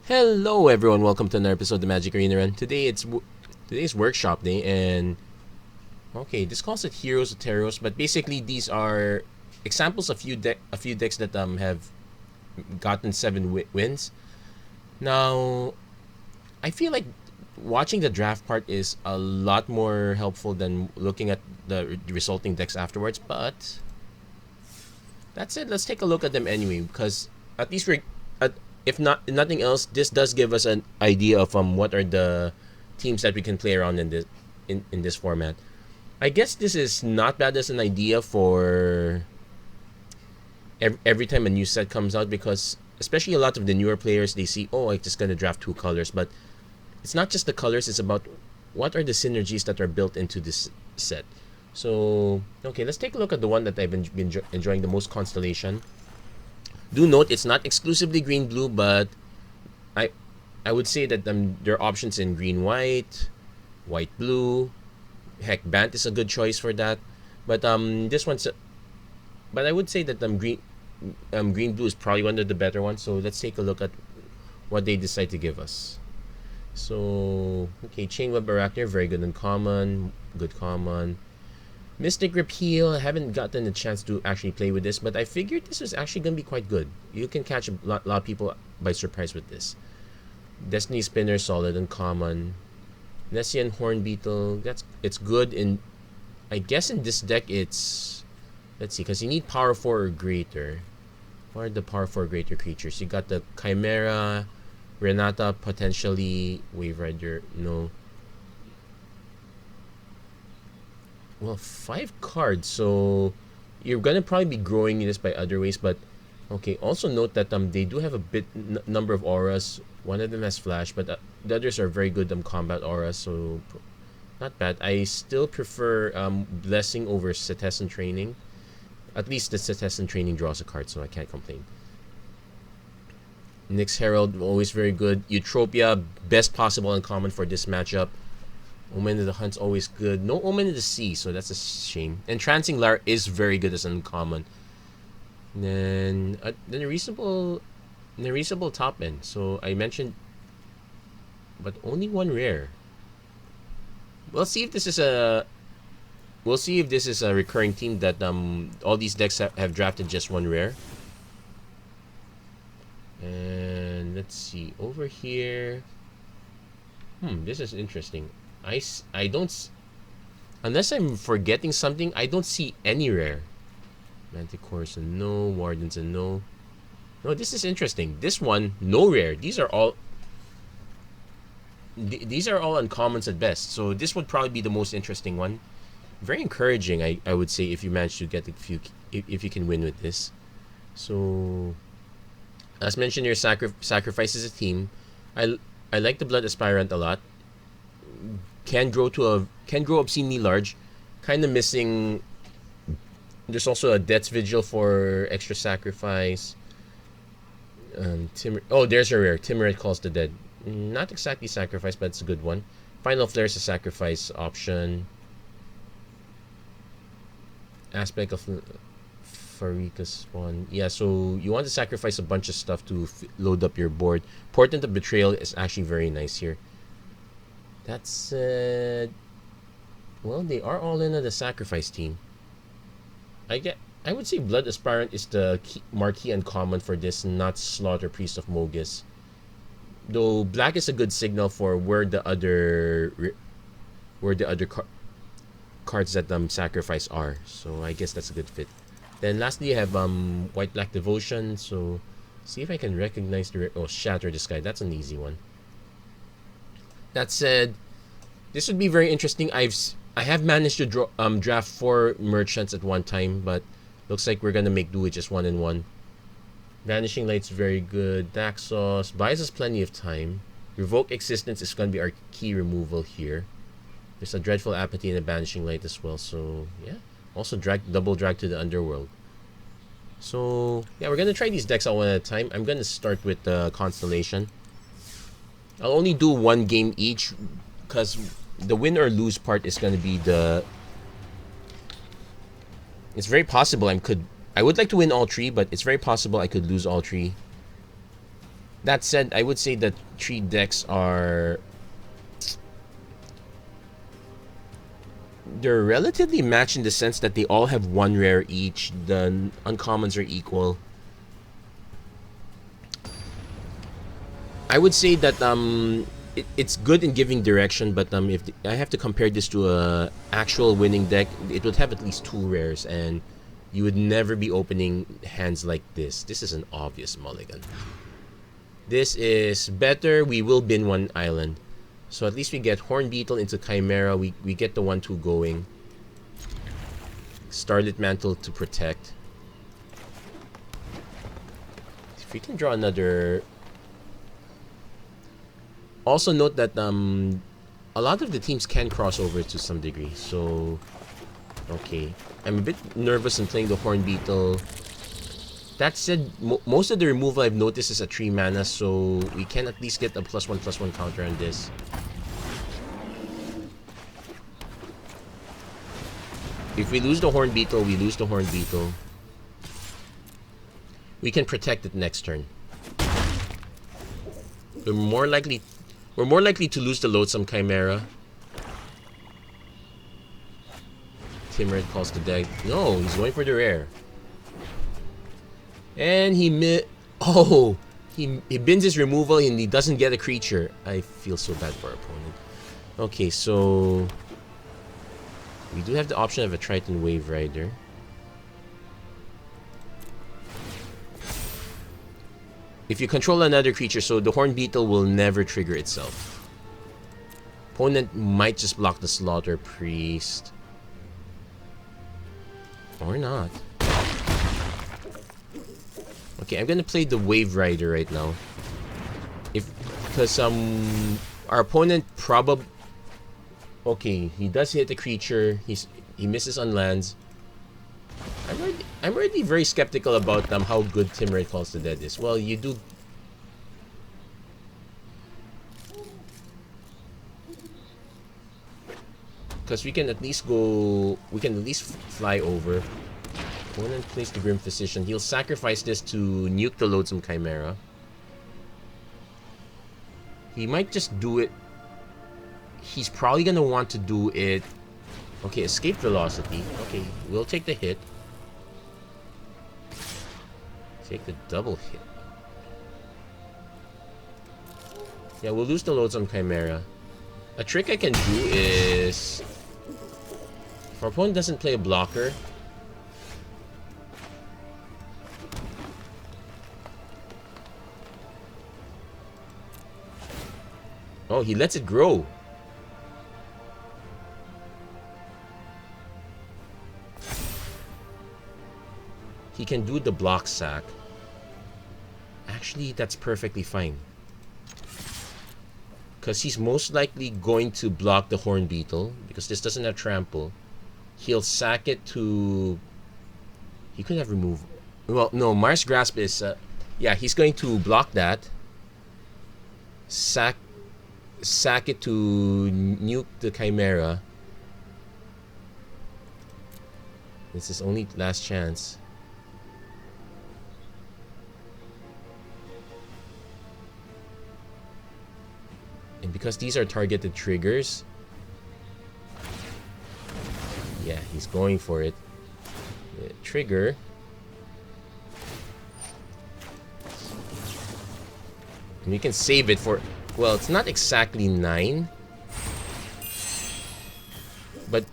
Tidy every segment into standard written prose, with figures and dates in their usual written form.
Hello everyone, welcome to another episode of the Magic Arena Run. Today's workshop day, and okay, this calls it Heroes of Theros, but basically these are examples of a few decks that have gotten 7 wins. Now, I feel like watching the draft part is a lot more helpful than looking at the resulting decks afterwards, but that said, let's take a look at them anyway, because at least if nothing else, this does give us an idea of what are the teams that we can play around in this format. I guess this is not bad as an idea for every time a new set comes out, because especially a lot of the newer players, they see, oh, I'm just gonna draft 2 colors, but it's not just the colors, it's about what are the synergies that are built into this set. So okay, let's take a look at the one that I've been enjoying the most, Constellation. Do note it's not exclusively green blue, but I would say that there are options in green white, white blue. Heck, Bant is a good choice for that. But but I would say that green blue is probably one of the better ones. So let's take a look at what they decide to give us. So okay, Chainweb Arachner, very good uncommon, good common. Mystic Repeal, I haven't gotten a chance to actually play with this, but I figured this was actually going to be quite good. You can catch a lot of people by surprise with this. Destiny Spinner, solid and common. Nessian Horn Beetle, it's good in, I guess in this deck it's, let's see, because you need power 4 or greater. What are the power 4 or greater creatures? You got the Chimera, Renata, potentially Wave Rider, no. Well, 5 cards, so you're gonna probably be growing this by other ways, but okay. Also note that they do have a number of auras. One of them has flash, but the others are very good combat auras, so not bad. I still prefer Blessing over Setessan Training. At least the Setessan Training draws a card, so I can't complain. Nyx Herald, always very good. Eutropia, best possible uncommon for this matchup. Omen of the Hunt's always good. No Omen of the Sea, so that's a shame. Entrancing Lar is very good as uncommon. And then a reasonable top end. So I mentioned, but only 1 rare. We'll see if this is a recurring team that all these decks have drafted just 1 rare. And let's see over here. This is interesting. I don't, unless I'm forgetting something, I don't see any rare. Manticore's a no, Warden's a no. No, this is interesting. This one, no rare. These are all uncommons at best. So this would probably be the most interesting one. Very encouraging, I would say, if you manage to get a few, if you can win with this. So as mentioned here, sacrifices a team. I like the Blood Aspirant a lot. Can grow obscenely large. Kind of missing. There's also a Death's Vigil for extra sacrifice. There's a rare. Timuret Calls the Dead. Not exactly sacrifice, but it's a good one. Final Flare is a sacrifice option. Aspect of Farika's Spawn. Yeah, so you want to sacrifice a bunch of stuff to load up your board. Portent of Betrayal is actually very nice here. That said, well, they are all in on the sacrifice team. I would say Blood Aspirant is the marquee uncommon for this, not Slaughter Priest of Mogus. Though black is a good signal for where the other cards that sacrifice are. So I guess that's a good fit. Then lastly, you have White Black Devotion. So see if I can recognize the Shatter the Sky. That's an easy one. That said, this would be very interesting. I have managed to draft 4 merchants at one time, but looks like we're gonna make do with just 1 and 1. Vanishing Light's very good. Daxos buys us plenty of time. Revoke Existence is gonna be our key removal here. There's a Dreadful Apathy and a Banishing Light as well. So yeah, also double drag to the Underworld. So yeah, we're gonna try these decks out one at a time. I'm gonna start with the Constellation. I'll only do 1 game each, because the win or lose part is going to be it's very possible I would like to win all 3, but it's very possible I could lose all 3. That said, I would say that 3 decks are... they're relatively matched in the sense that they all have 1 rare each. The uncommons are equal. I would say that it's good in giving direction, but if I have to compare this to a actual winning deck, it would have at least 2 rares, and you would never be opening hands like this. This is an obvious mulligan. This is better. We will bin 1 island. So at least we get Horn Beetle into Chimera. We get the 1-2 going. Starlit Mantle to protect. If we can draw another... Also note that a lot of the teams can cross over to some degree. So, okay. I'm a bit nervous in playing the Horn Beetle. That said, most of the removal I've noticed is a 3 mana, so we can at least get a +1/+1 counter on this. If we lose the Horn Beetle, we lose the Horn Beetle. We can protect it next turn. We're more likely to lose the Loathsome Chimera. Timid calls the deck. No, he's going for the rare. And he bins his removal and he doesn't get a creature. I feel so bad for our opponent. Okay, so we do have the option of a Triton Wave Rider. If you control another creature, so the Horn Beetle will never trigger itself. Opponent might just block the Slaughter Priest. Or not. Okay, I'm gonna play the Wave Rider right now. Because our opponent probably... Okay, he does hit the creature. He misses on lands. I'm already very skeptical about how good Timid Calls the Dead is. Well, you do... Because we can at least go... We can at least fly over. Opponent plays the Grim Physician. He'll sacrifice this to nuke the Loathsome Chimera. He might just do it... He's probably gonna want to do it... Okay, Escape Velocity. Okay, we'll take the hit. Take the double hit. Yeah, we'll lose the Loathsome Chimera. A trick I can do is... If our opponent doesn't play a blocker... Oh, he lets it grow. He can do the block sack. Actually, that's perfectly fine. Because he's most likely going to block the Horn Beetle. Because this doesn't have trample. He'll sack it to... He could have removed... Well, no, Mars Grasp is... yeah, he's going to block that. Sack it to nuke the Chimera. This is only last chance. And because these are targeted triggers, yeah, he's going for it. Trigger. And we can save it for... Well, it's not exactly 9. But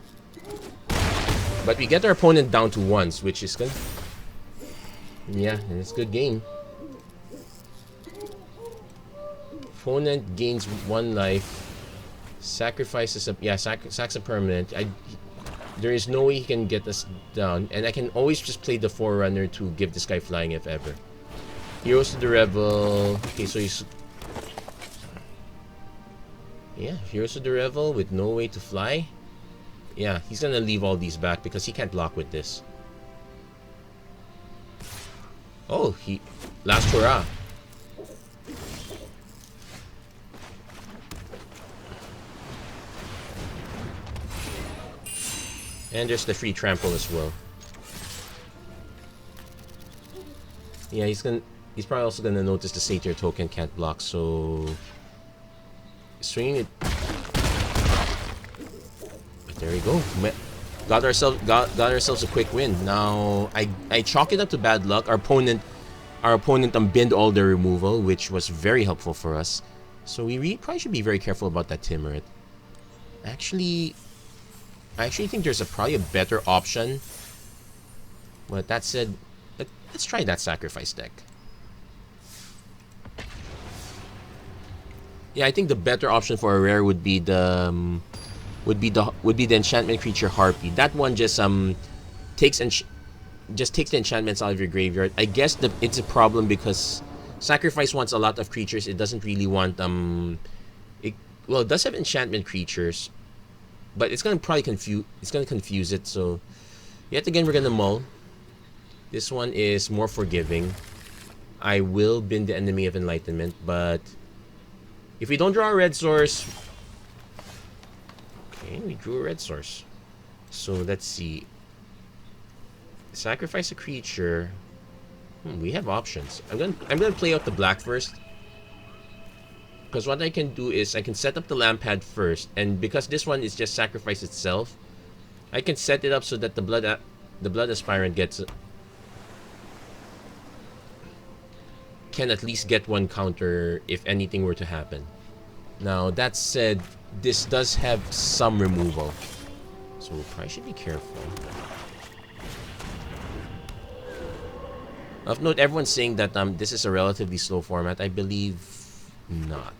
we get our opponent down to 1s, which is good. Yeah, and it's a good game. Opponent gains 1 life. Sacrifices a... Yeah, sacks a permanent. There is no way he can get us down. And I can always just play the Forerunner to give this guy flying if ever. Heroes to the Revel. Okay, so he's... Yeah, Heroes to the Revel with no way to fly. Yeah, he's gonna leave all these back because he can't block with this. Oh, he... Last hurrah. And there's the free trample as well. Yeah, he's gonna... He's probably also gonna notice the Satyr token can't block, so swinging it. But there we go. Got ourselves a quick win. Now I chalk it up to bad luck. Our opponent binned all the removal, which was very helpful for us. So we probably should be very careful about that Timurit. Actually, I actually think there's probably a better option. But that said, let's try that sacrifice deck. Yeah, I think the better option for a rare would be the enchantment creature Harpy. That one just takes the enchantments out of your graveyard. I guess it's a problem because sacrifice wants a lot of creatures. It doesn't really want it does have enchantment creatures, but it's gonna probably confuse it. So yet again, we're gonna mull. This one is more forgiving. I will bin the Enemy of Enlightenment, but if we don't draw a red source, okay, we drew a red source. So let's see. Sacrifice a creature. We have options. I'm gonna play out the black first, because what I can do is I can set up the lamp pad first, and because this one is just sacrifice itself, I can set it up so that the blood aspirant can at least get one counter if anything were to happen. Now that said, this does have some removal, so we probably should be careful. Of note, everyone's saying that this is a relatively slow format. I believe not.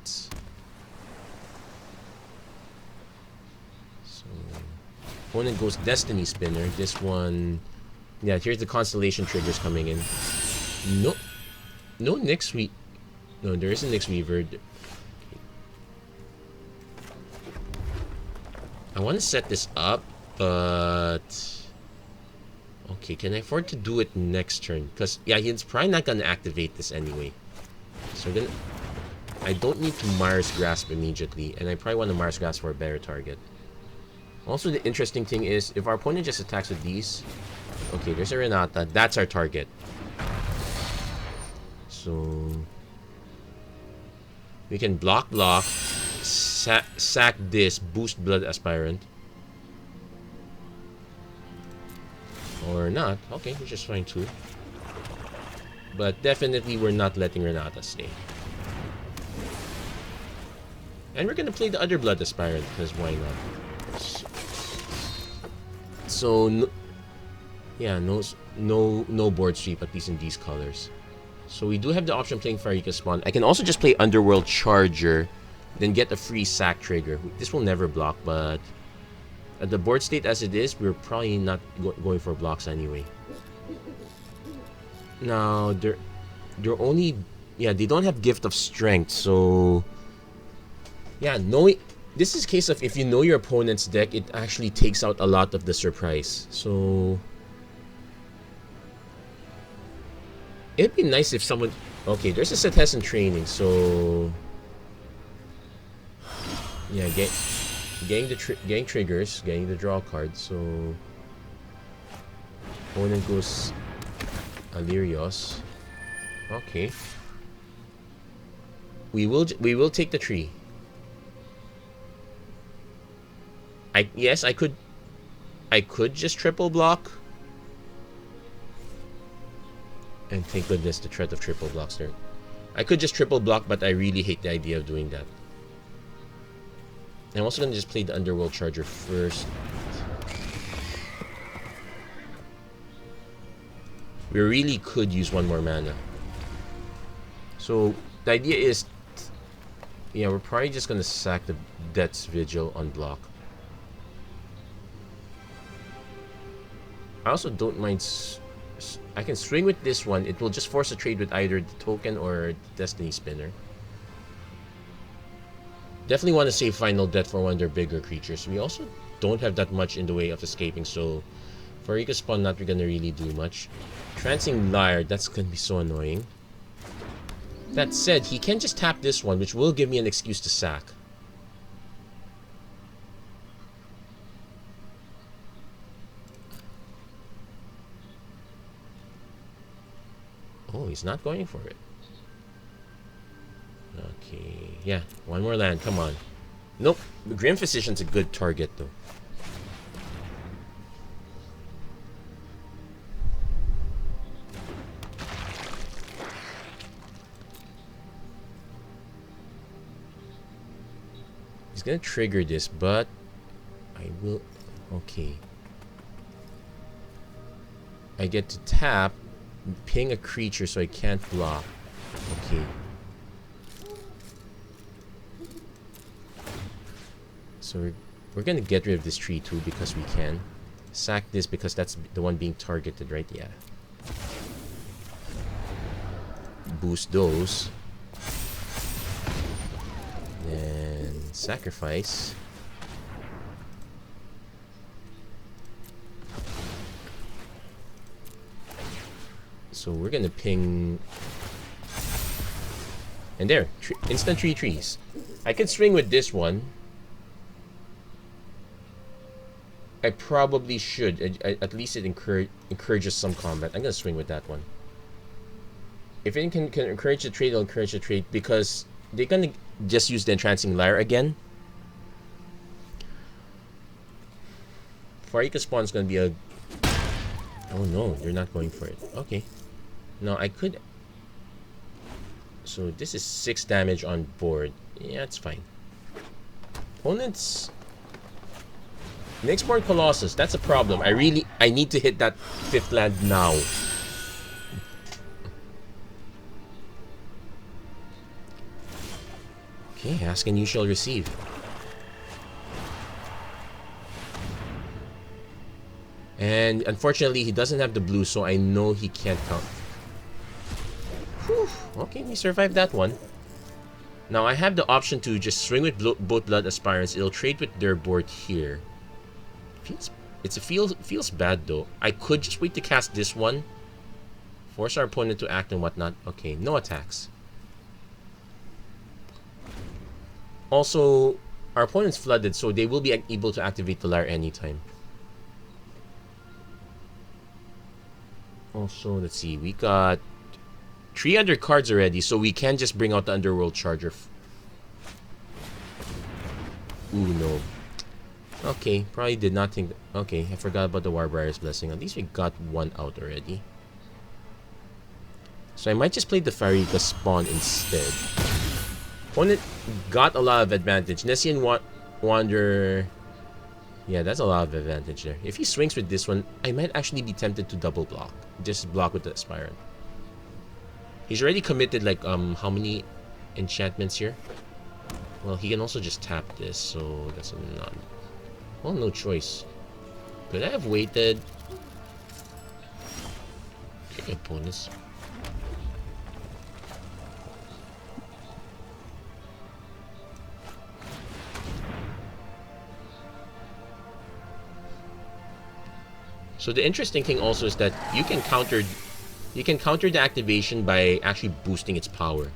So opponent goes Destiny Spinner. This one, yeah. Here's the constellation triggers coming in. No Nyx Weaver. No, there isn't Nyx Weaver. I want to set this up, but okay, can I afford to do it next turn? Because yeah, he's probably not gonna activate this anyway. So I don't need to Mars Grasp immediately, and I probably want to Mars Grasp for a better target. Also, the interesting thing is, if our opponent just attacks with these, okay, there's a Renata. That's our target. So we can block, sack this, boost Blood Aspirant. Or not. Okay, which is fine too. But definitely we're not letting Renata stay. And we're gonna play the other Blood Aspirant, because why not? So yeah, no board sweep, at least in these colors. So we do have the option of playing Farika Spawn. I can also just play Underworld Charger, then get a free sack trigger. This will never block, but at the board state as it is, we're probably not going for blocks anyway. Now they're only, yeah, they don't have Gift of Strength, so yeah, knowing this is a case of if you know your opponent's deck, it actually takes out a lot of the surprise. So it'd be nice if someone... Okay, there's a Setessan training, so yeah, getting triggers, getting the draw card. So opponent goes Alirios. Okay, we will take the tree. I could just triple block. And thank goodness the threat of triple blocks there. I could just triple block, but I really hate the idea of doing that. And I'm also going to just play the Underworld Charger first. We really could use one more mana. So the idea is, yeah, we're probably just going to sack the Death's Vigil on block. I also don't mind... I can swing with this one. It will just force a trade with either the token or the Destiny Spinner. Definitely want to save Final Death for one of their bigger creatures. We also don't have that much in the way of escaping, so for Farika Spawn, not going to really do much. Trancing Lyre, that's going to be so annoying. That said, he can just tap this one, which will give me an excuse to sack. He's not going for it. Okay, yeah, one more land, come on. Nope, Grim Physician's a good target though. He's gonna trigger this, but I will... Okay. I get to tap, ping a creature so I can't block. Okay. So we're gonna get rid of this tree too because we can. Sack this because that's the one being targeted, right? Yeah. Boost those. Then sacrifice. So we're gonna ping. And there, instant 3 trees. I could swing with this one. I probably should. At least it encourages some combat. I'm gonna swing with that one. If it can encourage the trade, it'll encourage the trade because they're gonna just use the Entrancing Lyre again. Farika Spawn's gonna be a... Oh no, they're not going for it. Okay. No, I could... So this is 6 damage on board. Yeah, it's fine. Opponents... Next board Colossus, that's a problem. I need to hit that 5th land now. Okay, ask and you shall receive. And unfortunately, he doesn't have the blue, so I know he can't count. Whew, okay, we survived that one. Now I have the option to just swing with both Blood Aspirants. It'll trade with their board here. Feels bad though. I could just wait to cast this one, force our opponent to act and whatnot. Okay, no attacks. Also, our opponent's flooded, so they will be able to activate the Lyre anytime. Also, let's see, we got 3 other cards already, so we can just bring out the Underworld Charger. Ooh, no. Okay, probably did not think... Okay, I forgot about the Warbrier's Blessing. At least we got one out already. So I might just play the Farika Spawn instead. Opponent got a lot of advantage. Nessian Wander... Yeah, that's a lot of advantage there. If he swings with this one, I might actually be tempted to double block. Just block with the Aspirant. He's already committed like, how many enchantments here? Well, he can also just tap this, so that's a none. Well, no choice. Could I have waited? Okay, bonus. So the interesting thing also is that you can counter the activation by actually boosting its power.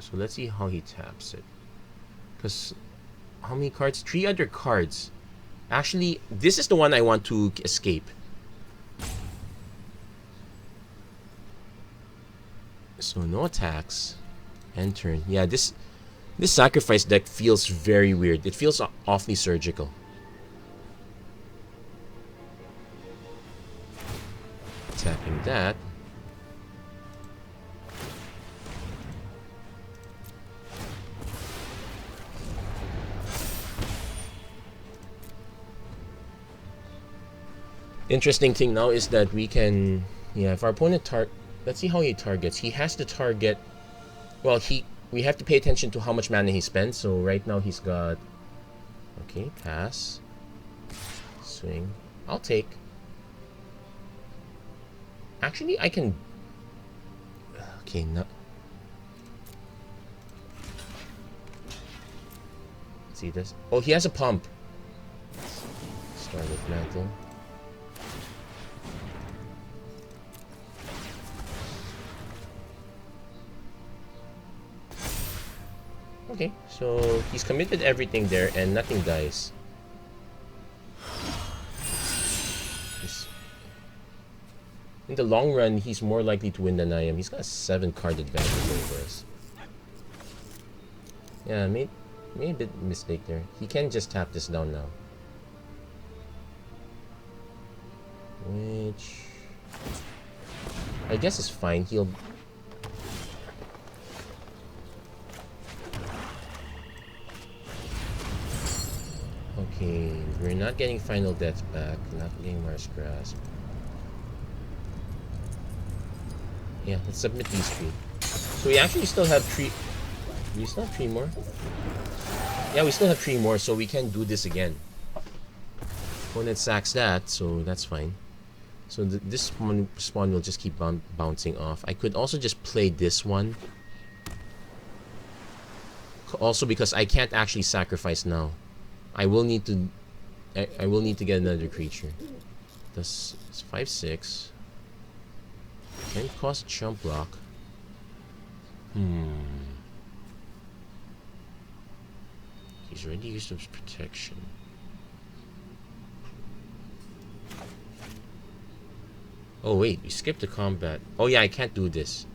So let's see how he taps it. Because how many cards? 3 other cards. Actually, this is the one I want to escape. So no attacks. End turn. Yeah, this sacrifice deck feels very weird. It feels awfully surgical. Tapping that. Interesting thing now is that we can... Yeah, if our opponent let's see how he targets. He has to target... Well, we have to pay attention to how much mana he spends. So right now he's got... Okay, pass. Swing. I'll take. Actually, I can... Okay, no... Let's see this. Oh, he has a pump. Start with Mantle. Okay, so he's committed everything there and nothing dies. In the long run, he's more likely to win than I am. He's got a 7-card advantage over us. Yeah, made a bit mistake there. He can just tap this down now. Which I guess is fine. He'll... Okay, we're not getting Final Death back. Not getting Mars Grasp. Yeah, let's submit these 3. So we actually still have 3... We still have 3 more? Yeah, we still have 3 more, so we can do this again. Opponent sacks that, so that's fine. So this spawn will just keep bouncing off. I could also just play this one. Also because I can't actually sacrifice now. I will need to... I will need to get another creature. That's 5/6. Can it cost chump block? He's already used his protection. Oh wait, we skipped the combat. Oh yeah, I can't do this.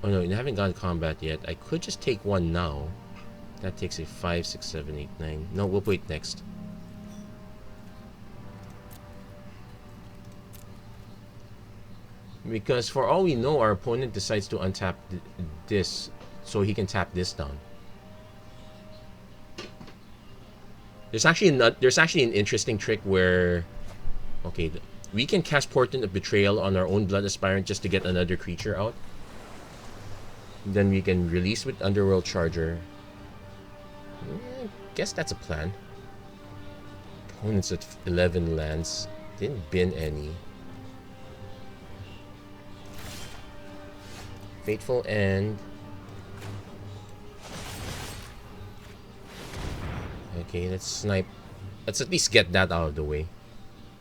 Oh no, you haven't gotten combat yet. I could just take one now. That takes a 5, 6, 7, 8, 9. No, we'll wait next. Because for all we know, our opponent decides to untap this so he can tap this down. There's actually an interesting trick where, okay, we can cast Portent of Betrayal on our own Blood Aspirant just to get another creature out. Then we can release with Underworld Charger. Guess that's a plan. Opponent's at 11 lands. Didn't bin any. Fateful End. Okay, let's snipe. Let's at least get that out of the way.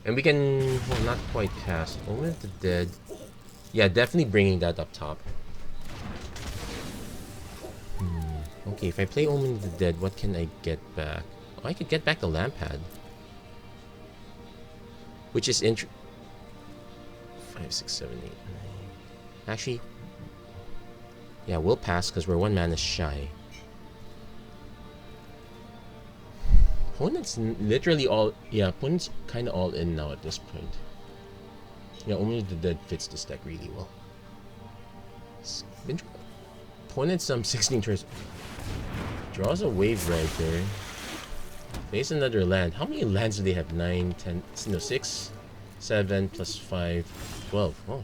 And we can... well, not quite cast. Omen of the Dead. Yeah, definitely bringing that up top. Okay, if I play Omen of the Dead, what can I get back? Oh, I could get back the Lampad. Which is 5, 6, 7, 8, 9. Actually... yeah, we'll pass because we're 1 mana shy. Opponent's literally all... yeah, opponent's kind of all in now at this point. Yeah, Omen of the Dead fits this deck really well. Opponent's 16 turns. Draws a Wave Rider. Plays another land. How many lands do they have? 9, 10... no, 6, 7, plus 5, 12. Oh,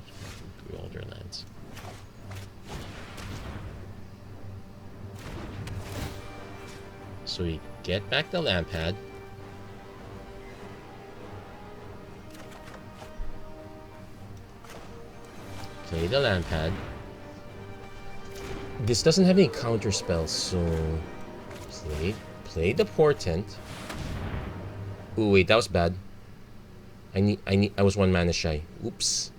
3 older lands. So we get back the Lampad. Play the Lampad. This doesn't have any counter spells, so play the Portent. Ooh, wait, that was bad. I was 1 mana shy. Oops.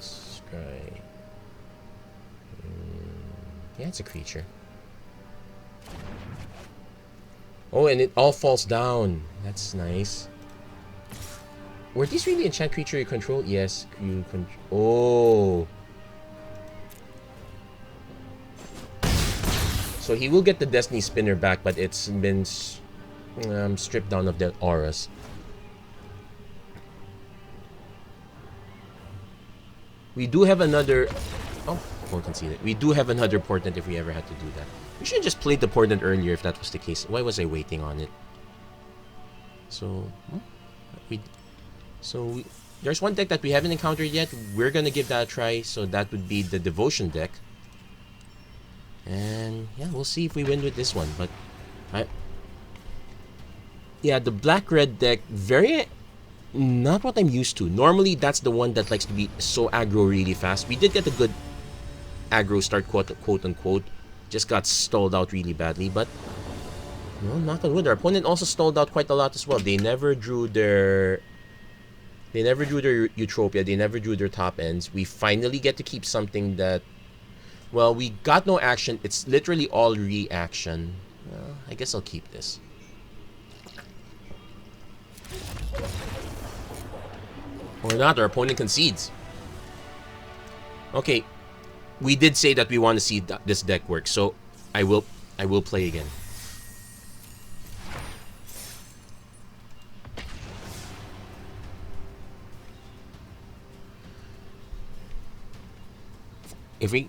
Scry. Yeah, it's a creature. Oh, and it all falls down. That's nice. Were these really enchant creature you control? Yes, you control. Oh. So he will get the Destiny Spinner back, but it's been stripped down of the auras. We do have another... oh, won't concede it. We do have another Portent if we ever had to do that. We should have just played the Portent earlier if that was the case. Why was I waiting on it? So... there's one deck that we haven't encountered yet. We're gonna give that a try. So that would be the Devotion deck. And yeah, we'll see if we win with this one. But yeah, the black-red deck, very not what I'm used to. Normally, that's the one that likes to be so aggro really fast. We did get a good aggro start, quote unquote. Just got stalled out really badly. But well, knock on wood, our opponent also stalled out quite a lot as well. They never drew their Eutropia. They never drew their top ends. We finally get to keep something that, well, we got no action. It's literally all reaction. I guess I'll keep this. Or not, our opponent concedes. Okay, we did say that we want to see this deck work, so I will play again. If we...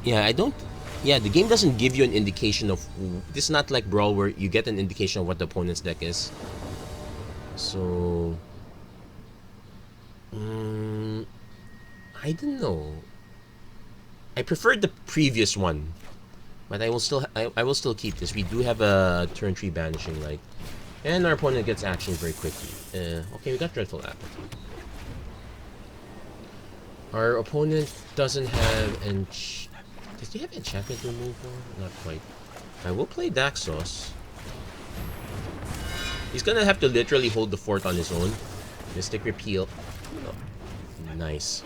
Yeah, the game doesn't give you an indication of... This is not like Brawl where you get an indication of what the opponent's deck is. So... I don't know. I preferred the previous one. But I will still keep this. We do have a turn 3 Banishing Light. And our opponent gets action very quickly. Okay, we got Dreadful Apathy. Our opponent doesn't have does he have enchantment removal? Not quite. I will play Daxos. He's gonna have to literally hold the fort on his own. Mystic Repeal. Oh, nice.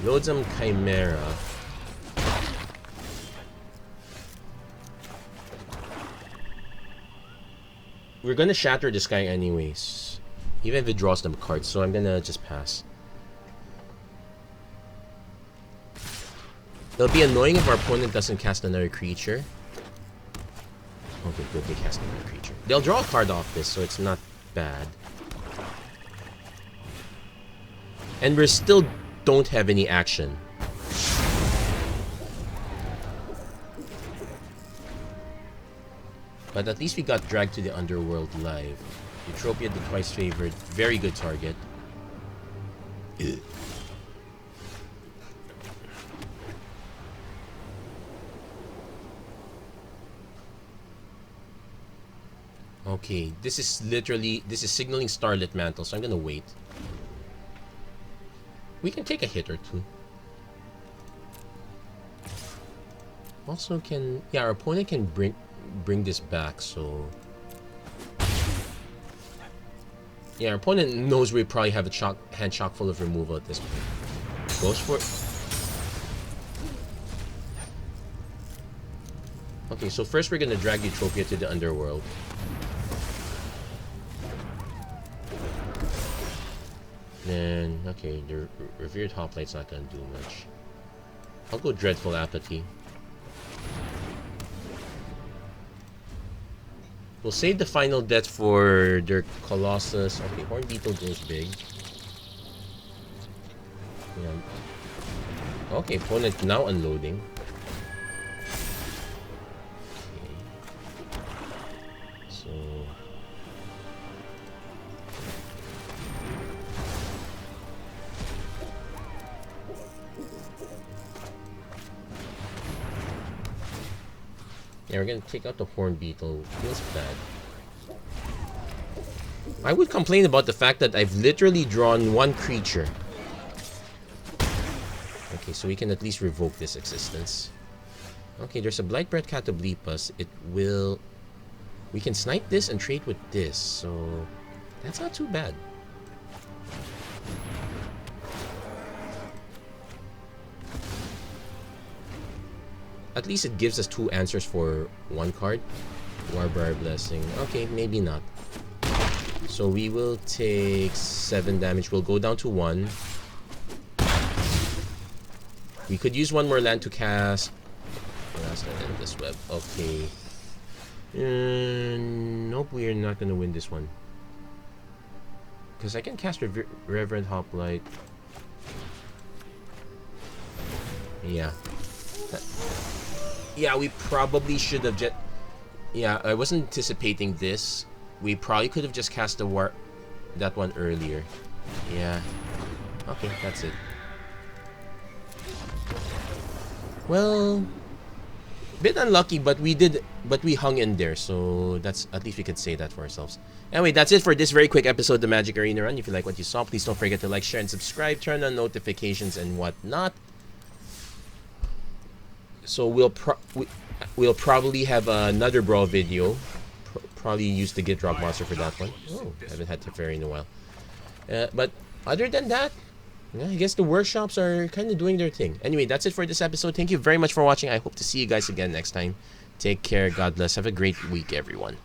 Load some Chimera. We're gonna shatter this guy anyways. Even if it draws them cards, so I'm gonna just pass. It'll be annoying if our opponent doesn't cast another creature. Okay, good, they cast another creature. They'll draw a card off this, so it's not bad. And we still don't have any action. But at least we got dragged to the Underworld live. Utopia, the twice favored, very good target. Okay, this is signaling Starlit Mantle, so I'm gonna wait. We can take a hit or two. Also our opponent can bring this back, so... Yeah, our opponent knows we probably have a hand chock full of removal at this point. Goes for it. Okay, so first we're gonna drag Utopia to the Underworld. Then, okay, the Revered Hoplite's not gonna do much. I'll go Dreadful Apathy. We'll save the final death for their Colossus. Okay, Horn Beetle goes big. Yeah. Okay, opponent now unloading. Okay. So... Yeah, we're gonna take out the Horn Beetle. Feels bad. I would complain about the fact that I've literally drawn one creature. Okay, so we can at least revoke this existence. Okay, there's a Blightbreath Catoblepas. It will... We can snipe this and trade with this, so... That's not too bad. At least it gives us 2 answers for 1 card. Warbriar Blessing. Okay, maybe not. So we will take 7 damage. We'll go down to 1. We could use 1 more land to cast... Cast an Endless Web. Okay. Nope, we are not going to win this one. Because I can cast Reverend Hoplite. Yeah. Yeah, we probably should have just... Yeah, I wasn't anticipating this. We probably could have just cast that one earlier. Yeah. Okay, that's it. Well... Bit unlucky, but we hung in there, so that's... At least we could say that for ourselves. Anyway, that's it for this very quick episode of the Magic Arena Run. If you like what you saw, please don't forget to like, share, and subscribe. Turn on notifications and whatnot. So we'll probably have another Brawl video. Probably use the Gitrog monster for that one. Oh, I haven't had Teferi in a while. But other than that, Yeah, I guess the workshops are kind of doing their thing. Anyway, that's it for this episode. Thank you very much for watching. I hope to see you guys again next time. Take care. God bless. Have a great week, everyone.